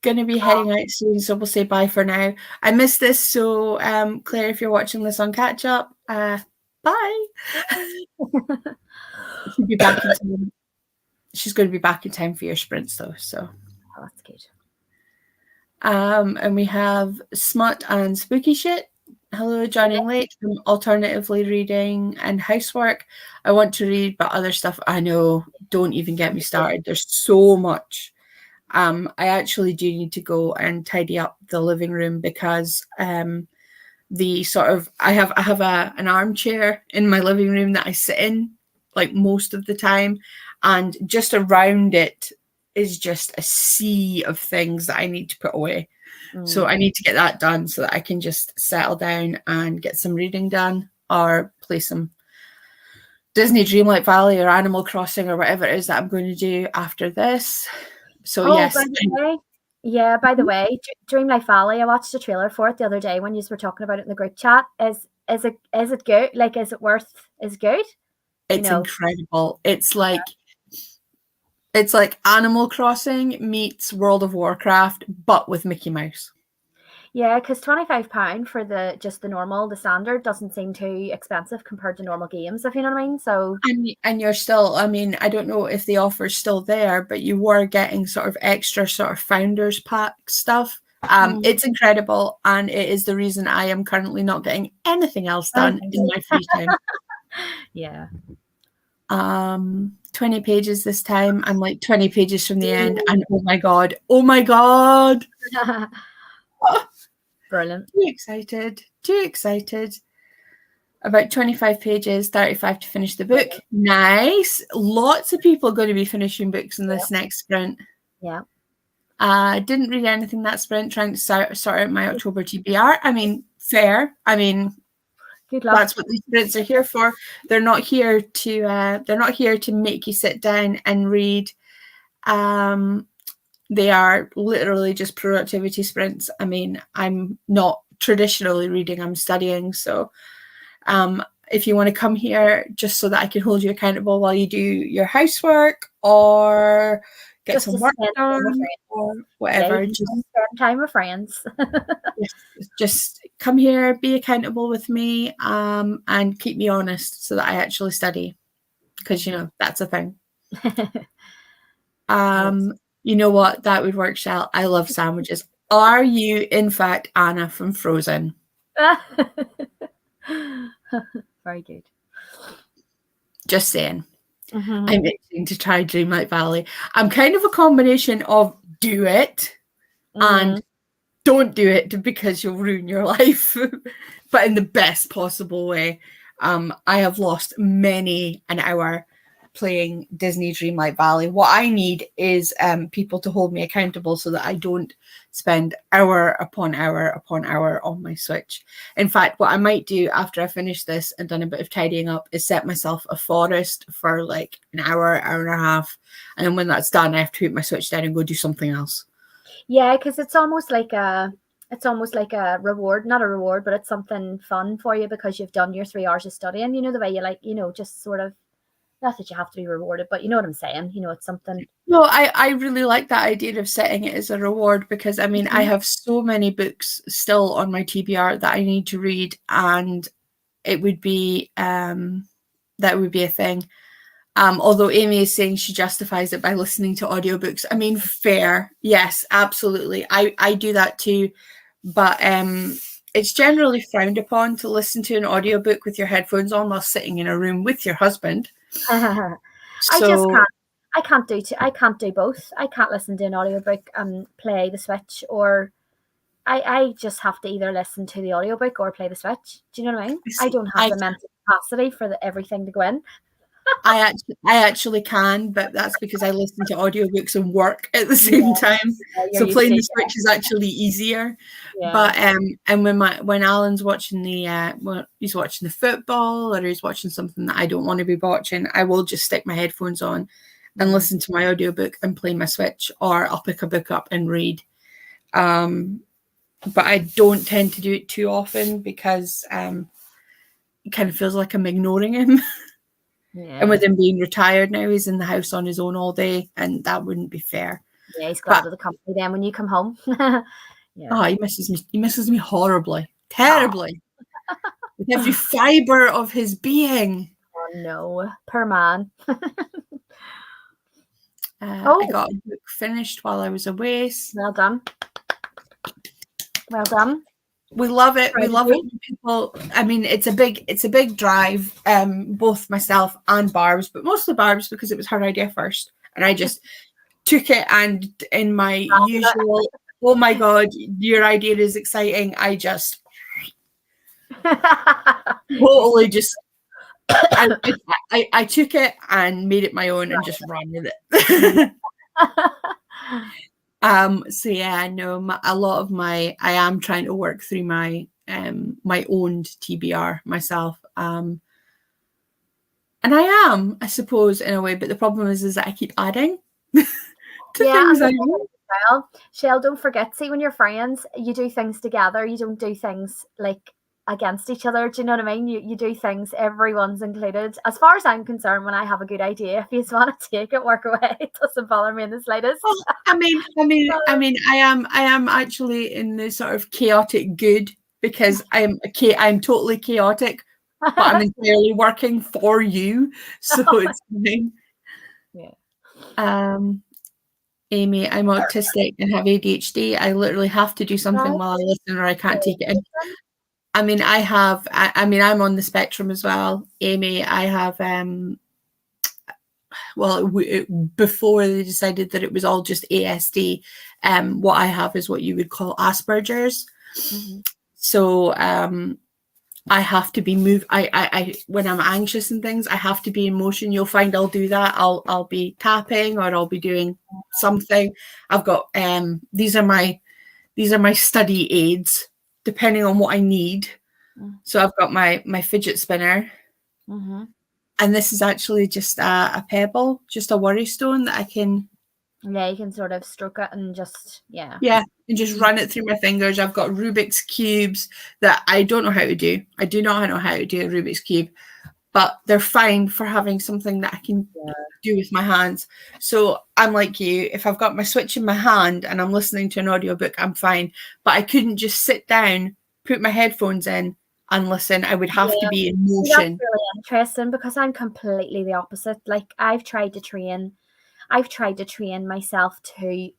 to be heading out soon, so we'll say bye for now. I missed this, so Claire, if you're watching this on catch up, bye. She'll be back in time. She's going to be back in time for your sprints, though. So that's good. And we have Smut and Spooky Shit. Hello, joining late. I'm alternatively reading and housework. I want to read, but other stuff, I know, don't even get me started. There's so much. I actually do need to go and tidy up the living room because the sort of I have an armchair in my living room that I sit in like most of the time, and just around it is just a sea of things that I need to put away. So I need to get that done so that I can just settle down and get some reading done or play some Disney Dreamlight Valley or Animal Crossing or whatever it is that I'm going to do after this. So yes. By the way, Dreamlight Valley, I watched a trailer for it the other day when you were talking about it in the group chat. Is it good? Like, is it good? It's incredible. It's like Animal Crossing meets World of Warcraft, but with Mickey Mouse. Yeah, because £25 for the standard doesn't seem too expensive compared to normal games, if you know what I mean. So and you're still, I don't know if the offer's still there, but you were getting sort of extra sort of founders pack stuff. It's incredible, and it is the reason I am currently not getting anything else done in my free time. Yeah. 20 pages this time. I'm like 20 pages from the end, and oh my god. Brilliant. Too excited. About 25 pages, 35 to finish the book. Nice. Lots of people are going to be finishing books in this next sprint. Yeah. Didn't read anything that sprint, trying to sort out my October TBR. I mean, fair. I mean, good luck. That's what these sprints are here for. They're not here to make you sit down and read. They are literally just productivity sprints. I mean, I'm not traditionally reading, I'm studying. So if you want to come here just so that I can hold you accountable while you do your housework or get Just some to work spend time with done friends. or Yeah, whatever. you can spend time with friends. Just come here, be accountable with me, and keep me honest so that I actually study, because that's a thing. Yes. You know what? That would work, Chelle. I love sandwiches. Are you, in fact, Anna from Frozen? Very good. Just saying. Mm-hmm. I'm itching to try Dreamlight Valley. I'm kind of a combination of do it and don't do it because you'll ruin your life, but in the best possible way. I have lost many an hour playing Disney Dreamlight Valley. What I need is people to hold me accountable so that I don't spend hour upon hour upon hour on my Switch. In fact, what I might do after I finish this and done a bit of tidying up is set myself a forest for like an hour, hour and a half. And then when that's done, I have to put my Switch down and go do something else. Yeah, because it's almost like a reward, not a reward, but it's something fun for you because you've done your 3 hours of studying. You know, the way you like, just sort of, not that you have to be rewarded, but you know what I'm saying. It's something. No, I really like that idea of setting it as a reward, because I mean I have so many books still on my TBR that I need to read, and it would be that would be a thing. Although Amy is saying she justifies it by listening to audiobooks. I mean, fair. Yes, absolutely. I do that too. But it's generally frowned upon to listen to an audiobook with your headphones on while sitting in a room with your husband. I just So can't. I can't do both. I can't listen to an audiobook and play the Switch, or I just have to either listen to the audiobook or play the Switch. Do you know what I mean? I don't have the mental capacity for everything to go in. I actually can, but that's because I listen to audiobooks and work at the same time. You're So used playing to the it, Switch is actually easier. yeah. But and when Alan's watching he's watching the football or he's watching something that I don't want to be watching, I will just stick my headphones on and listen to my audiobook and play my Switch, or I'll pick a book up and read. But I don't tend to do it too often because it kind of feels like I'm ignoring him. Yeah. And with him being retired now, he's in the house on his own all day, and that wouldn't be fair. Yeah, he's glad of the company then when you come home. Yeah. Oh, he misses me. He misses me horribly, terribly, with every fiber of his being. Oh no, poor man. I got a book finished while I was away. Well done. Well done. We love it. We love it when people. I mean, it's a big drive. Both myself and Barb's, but mostly Barb's because it was her idea first, and I just took it, and in my usual, oh my god, your idea is exciting, I just totally just I took it and made it my own and just ran with it. So yeah, no, a lot of I am trying to work through my my owned TBR myself. And I suppose, in a way, but the problem is that I keep adding to things I know. Well, Chelle, don't forget, see, when you're friends, you do things together. You don't do things like against each other. Do you know what I mean? You do things, everyone's included. As far as I'm concerned, when I have a good idea, if you just want to take it, work away. It doesn't bother me in the slightest. Well, I mean, I am actually in the sort of chaotic good, because I'm totally chaotic, but I'm entirely working for you, so it's fine. Yeah. Amy, I'm autistic and have ADHD. I literally have to do something while I listen, or I can't take it in. I mean, I'm on the spectrum as well, Amy. I have, before they decided that it was all just ASD, what I have is what you would call Asperger's. So I have to be moved. I when I'm anxious and things, I have to be in motion. You'll find I'll do that. I'll be tapping, or I'll be doing something. I've got these are my study aids, depending on what I need. So I've got my fidget spinner, and this is actually just a pebble, just a worry stone that I can. Yeah, you can sort of stroke it and just and just run it through my fingers. I've got Rubik's cubes that I don't know how to do. I do not know how to do a Rubik's cube, but they're fine for having something that I can do with my hands. So I'm like you, if I've got my Switch in my hand and I'm listening to an audiobook, I'm fine. But I couldn't just sit down, put my headphones in and listen. I would have to be in See, that's motion. really interesting because I'm completely the opposite. Like I've tried to train myself to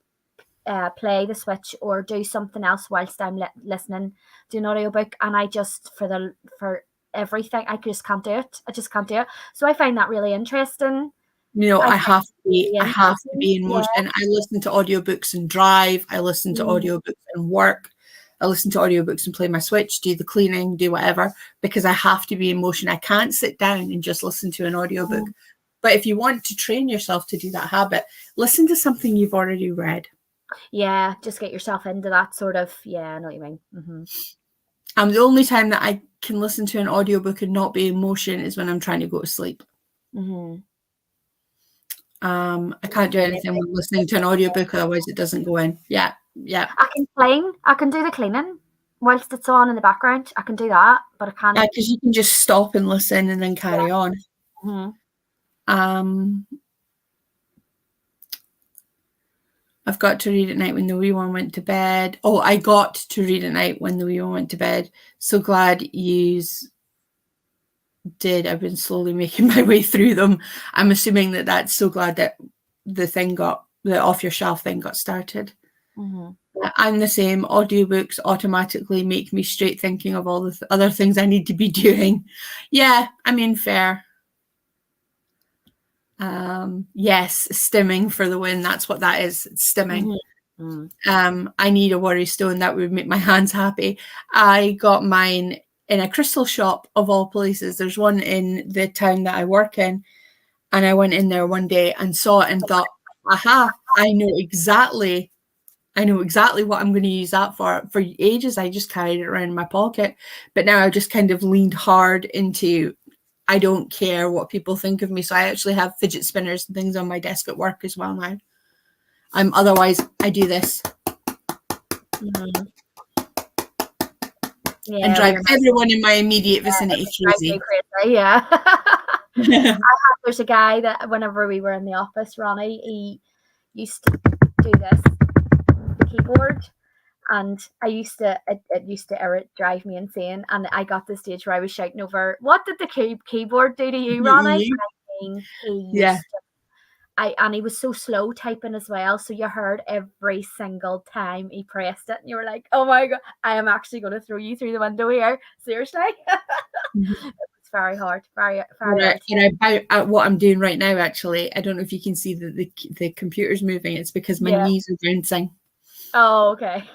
play the Switch or do something else whilst I'm listening to an audiobook, and I just for everything I just can't do it. I just can't do it. So I find that really interesting. You know, I I find have to it be, really I have to interesting. be in Yeah. motion. I listen to audiobooks and drive. I listen to audiobooks and work. I listen to audiobooks and play my Switch, do the cleaning, do whatever, because I have to be in motion. I can't sit down and just listen to an audiobook. But if you want to train yourself to do that habit, listen to something you've already read. Yeah, just get yourself into that sort of, yeah, I know what you mean. The only time that I can listen to an audiobook and not be in motion is when I'm trying to go to sleep. I can't do anything when listening to an audiobook, otherwise it doesn't go in. Yeah. I can clean. I can do the cleaning whilst it's on in the background. I can do that, but I can't. Yeah, because you can just stop and listen and then carry on. I've got to read at night when the wee one went to bed. Oh, I got to read at night when the wee one went to bed. So glad yous did. I've been slowly making my way through them. I'm assuming that that's so glad that the off your shelf thing got started. I'm the same. Audiobooks automatically make me straight thinking of all the other things I need to be doing. Yeah, I mean, fair. Yes, stimming for the win. That's what that is. It's stimming. I need a worry stone. That would make my hands happy. I got mine in a crystal shop of all places. There's one in the town that I work in, and I went in there one day and saw it and thought, aha, I know exactly what I'm going to use that for. For ages, I just carried it around in my pocket, but now I've just kind of leaned hard into, I don't care what people think of me. So I actually have fidget spinners and things on my desk at work as well now. Otherwise, I do this. Yeah, and drive everyone in my immediate vicinity crazy. Yeah. There's a guy that whenever we were in the office, Ronnie, he used to do this keyboard, and it used to drive me insane. And I got to the stage where I was shouting over, "What did the keyboard do to you, Ronnie?" I mean, he used to, and he was so slow typing as well, so you heard every single time he pressed it, and you were like, "Oh my god, I am actually going to throw you through the window here, seriously." It's very hard, very hard. And what I'm doing right now, actually, I don't know if you can see that the computer's moving. It's because my knees are bouncing. Oh, okay.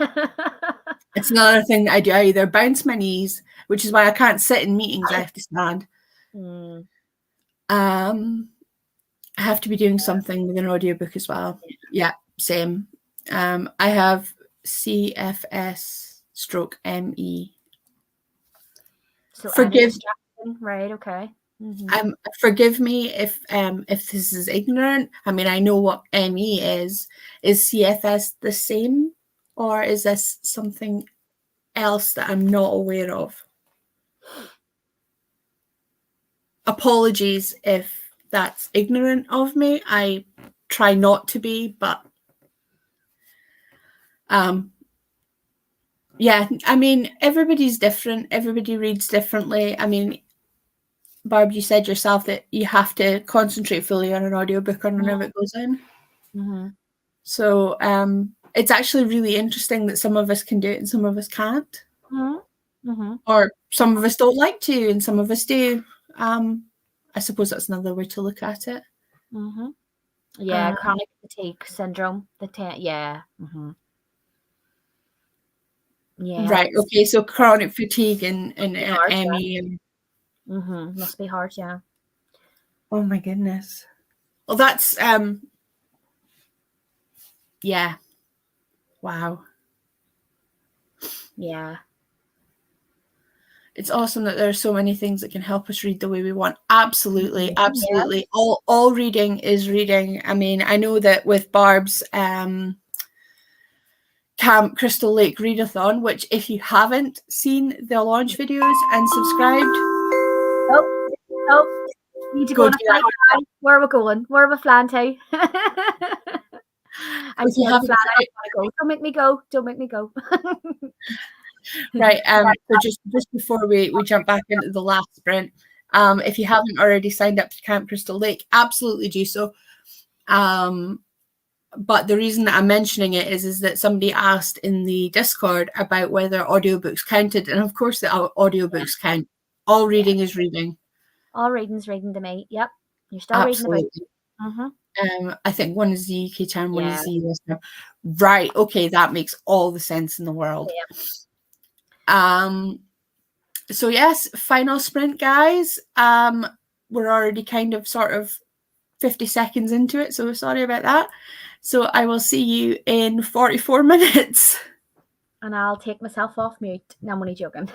It's another thing that I do. I either bounce my knees, which is why I can't sit in meetings. I have to stand. I have to be doing something with an audiobook as well. Yeah, same. I have CFS/ME. So forgive, right? Okay. Forgive me if this is ignorant. I mean, I know what ME is. Is CFS the same, or is this something else that I'm not aware of? Apologies if that's ignorant of me. I try not to be, but yeah, I mean, everybody's different. Everybody reads differently. I mean, Barb, you said yourself that you have to concentrate fully on an audiobook or none of it goes in. So it's actually really interesting that some of us can do it and some of us can't. Or some of us don't like to and some of us do. I suppose that's another way to look at it. Yeah, chronic fatigue syndrome. Yeah. Right. Okay. So chronic fatigue and ME. Must be hard. Yeah. Oh my goodness. Well, that's yeah. Wow. Yeah. It's awesome that there are so many things that can help us read the way we want. Absolutely. Absolutely. Yeah. All reading is reading. I mean, I know that with Barb's Camp Crystal Lake Readathon, which if you haven't seen the launch videos and subscribed, Oh, need to go Go on do a flight that. now. Where are we going? Where are we flying to? I'm If you scared of haven't flying. I tried, don't wanna go. Don't make me go. Don't make me go. right, so just before we jump back into the last sprint, if you haven't already signed up to Camp Crystal Lake, absolutely do so. But the reason that I'm mentioning it is that somebody asked in the Discord about whether audiobooks counted, and of course the Yeah, audiobooks count. All yeah. reading is reading. All reading's reading to me. Yep. You're still reading the book. Absolutely. Mhm. I think one is the UK term, one Yeah. is the US term. Right. Okay, that makes all the sense in the world. Yeah. So yes, final sprint, guys. We're already kind of sort of 50 seconds into it, so sorry about that. So I will see you in 44 minutes. And I'll take myself off mute. No, I'm only joking.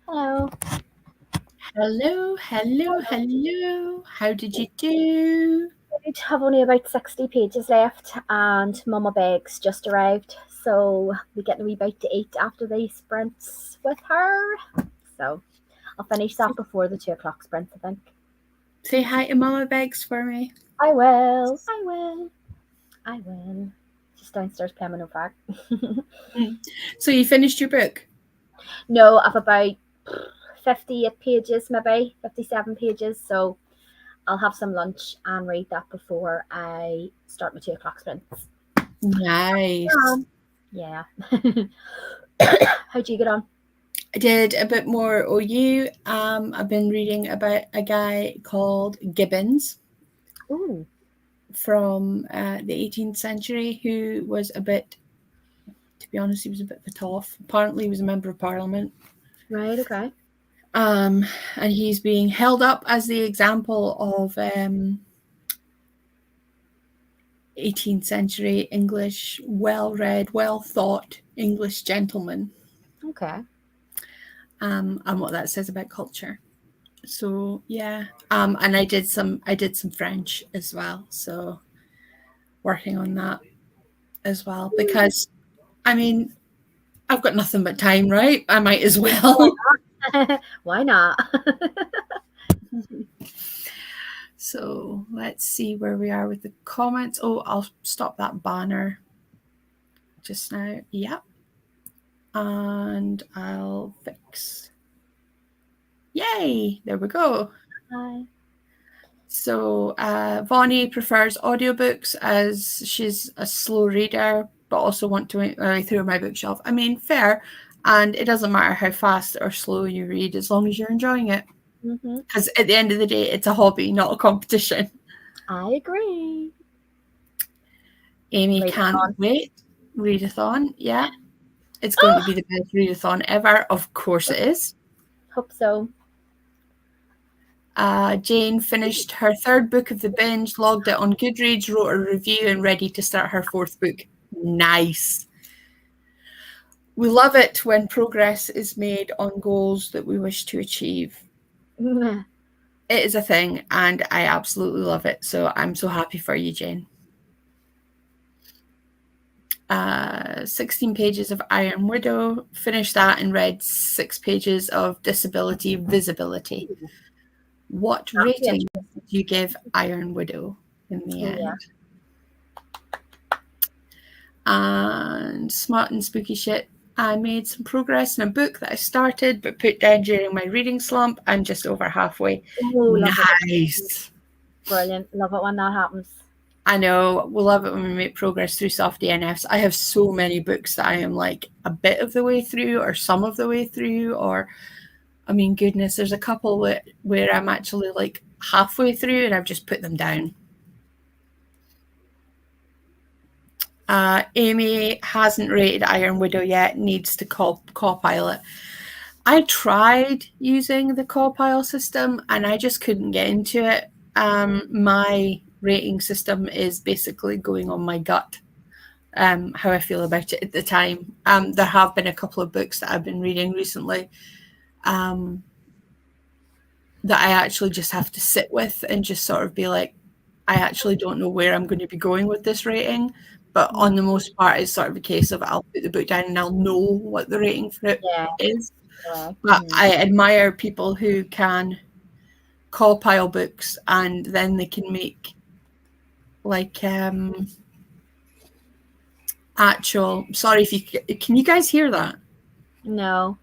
Hello. Hello, hello, hello. How did you do? Good. I've only about 60 pages left, and Mama Beg's just arrived, so we get a wee bite to eat after the sprints with her. So I'll finish that before the 2 o'clock sprint, I think. Say hi to Mama Begs for me. I will. I will. I will. She's downstairs playing no fact. So you finished your book? No, I've about 58 pages, maybe 57 pages. So I'll have some lunch and read that before I start my 2 o'clock sprints. Nice. Yeah. How'd you get on? I did a bit more OU. I've been reading about a guy called Gibbons. Ooh. From the 18th century, who was a bit, to be honest, he was a bit of a toff. Apparently, he was a member of parliament. Right, okay. And he's being held up as the example of 18th century English, well-read, well-thought English gentleman. Okay. And what that says about culture. So yeah, and I did some French as well. So working on that as well, because I mean, I've got nothing but time, right? I might as well. Why not? So let's see where we are with the comments. Oh, I'll stop that banner just now. Yep. And I'll fix. Yay! There we go. Hi. So Vonnie prefers audiobooks as she's a slow reader, but also want to make my way through my bookshelf. I mean, fair. And it doesn't matter how fast or slow you read, as long as you're enjoying it. Because at the end of the day, it's a hobby, not a competition. I agree. Amy can't wait. Readathon, yeah. It's going to be the best readathon ever. Of course it is. Hope so. Jane finished her third book of the binge, logged it on Goodreads, wrote a review, and ready to start her fourth book. Nice. We love it when progress is made on goals that we wish to achieve. It is a thing, and I absolutely love it. So I'm so happy for you, Jane. 16 pages of Iron Widow. Finished that and read 6 pages of Disability Visibility. What rating do you give Iron Widow in the end? Yeah. And Smart and Spooky Shit. I made some progress in a book that I started but put down during my reading slump. I'm just over halfway. Ooh, nice. Brilliant. Love it when that happens. I know. We love it when we make progress through soft DNFs. I have so many books that I am like a bit of the way through or some of the way through, or I mean, goodness, there's a couple where I'm actually like halfway through and I've just put them down. Amy hasn't rated Iron Widow yet, needs to co-pilot. I tried using the co-pile system and I just couldn't get into it. My rating system is basically going on my gut, how I feel about it at the time. There have been a couple of books that I've been reading recently that I actually just have to sit with and just sort of be like, I actually don't know where I'm going to be going with this rating. But on the most part, it's sort of a case of I'll put the book down and I'll know what the rating for it is. Yeah. But I admire people who can co-pile books and then they can make like actual. Sorry if you can you guys hear that? No,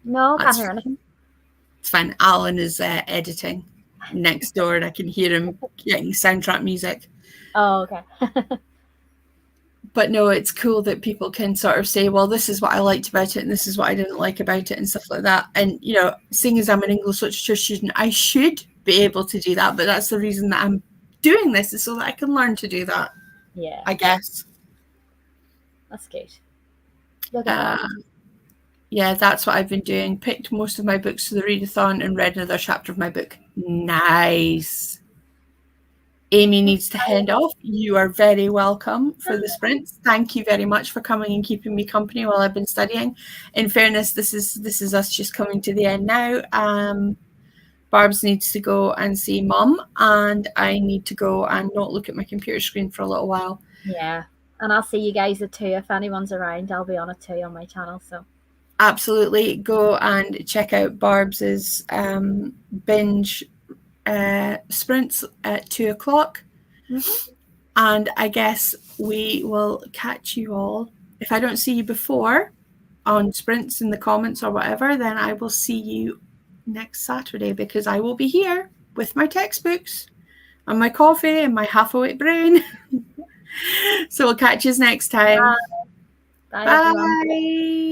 I can't hear anything. It's fine. Alan is editing next door and I can hear him getting soundtrack music. Oh, okay. But no, it's cool that people can sort of say, well, this is what I liked about it and this is what I didn't like about it and stuff like that. And, you know, seeing as I'm an English literature student, I should be able to do that. But that's the reason that I'm doing this, is so that I can learn to do that. Yeah. I guess. That's good. Look at that. Yeah, that's what I've been doing. Picked most of my books for the readathon and read another chapter of my book. Nice. Amy needs to head off. You are very welcome for the sprints. Thank you very much for coming and keeping me company while I've been studying. In fairness, this is us just coming to the end now. Barb's needs to go and see Mum, and I need to go and not look at my computer screen for a little while. Yeah. And I'll see you guys at 2. If anyone's around, I'll be on at 2 on my channel. So absolutely go and check out Barb's binge sprints at 2 o'clock. mm-hmm. And I guess we will catch you all. If I don't see you before on sprints in the comments or whatever, then I will see you next Saturday, because I will be here with my textbooks and my coffee and my half-awake brain. So we'll catch you next time. Bye. Bye, everyone. Bye.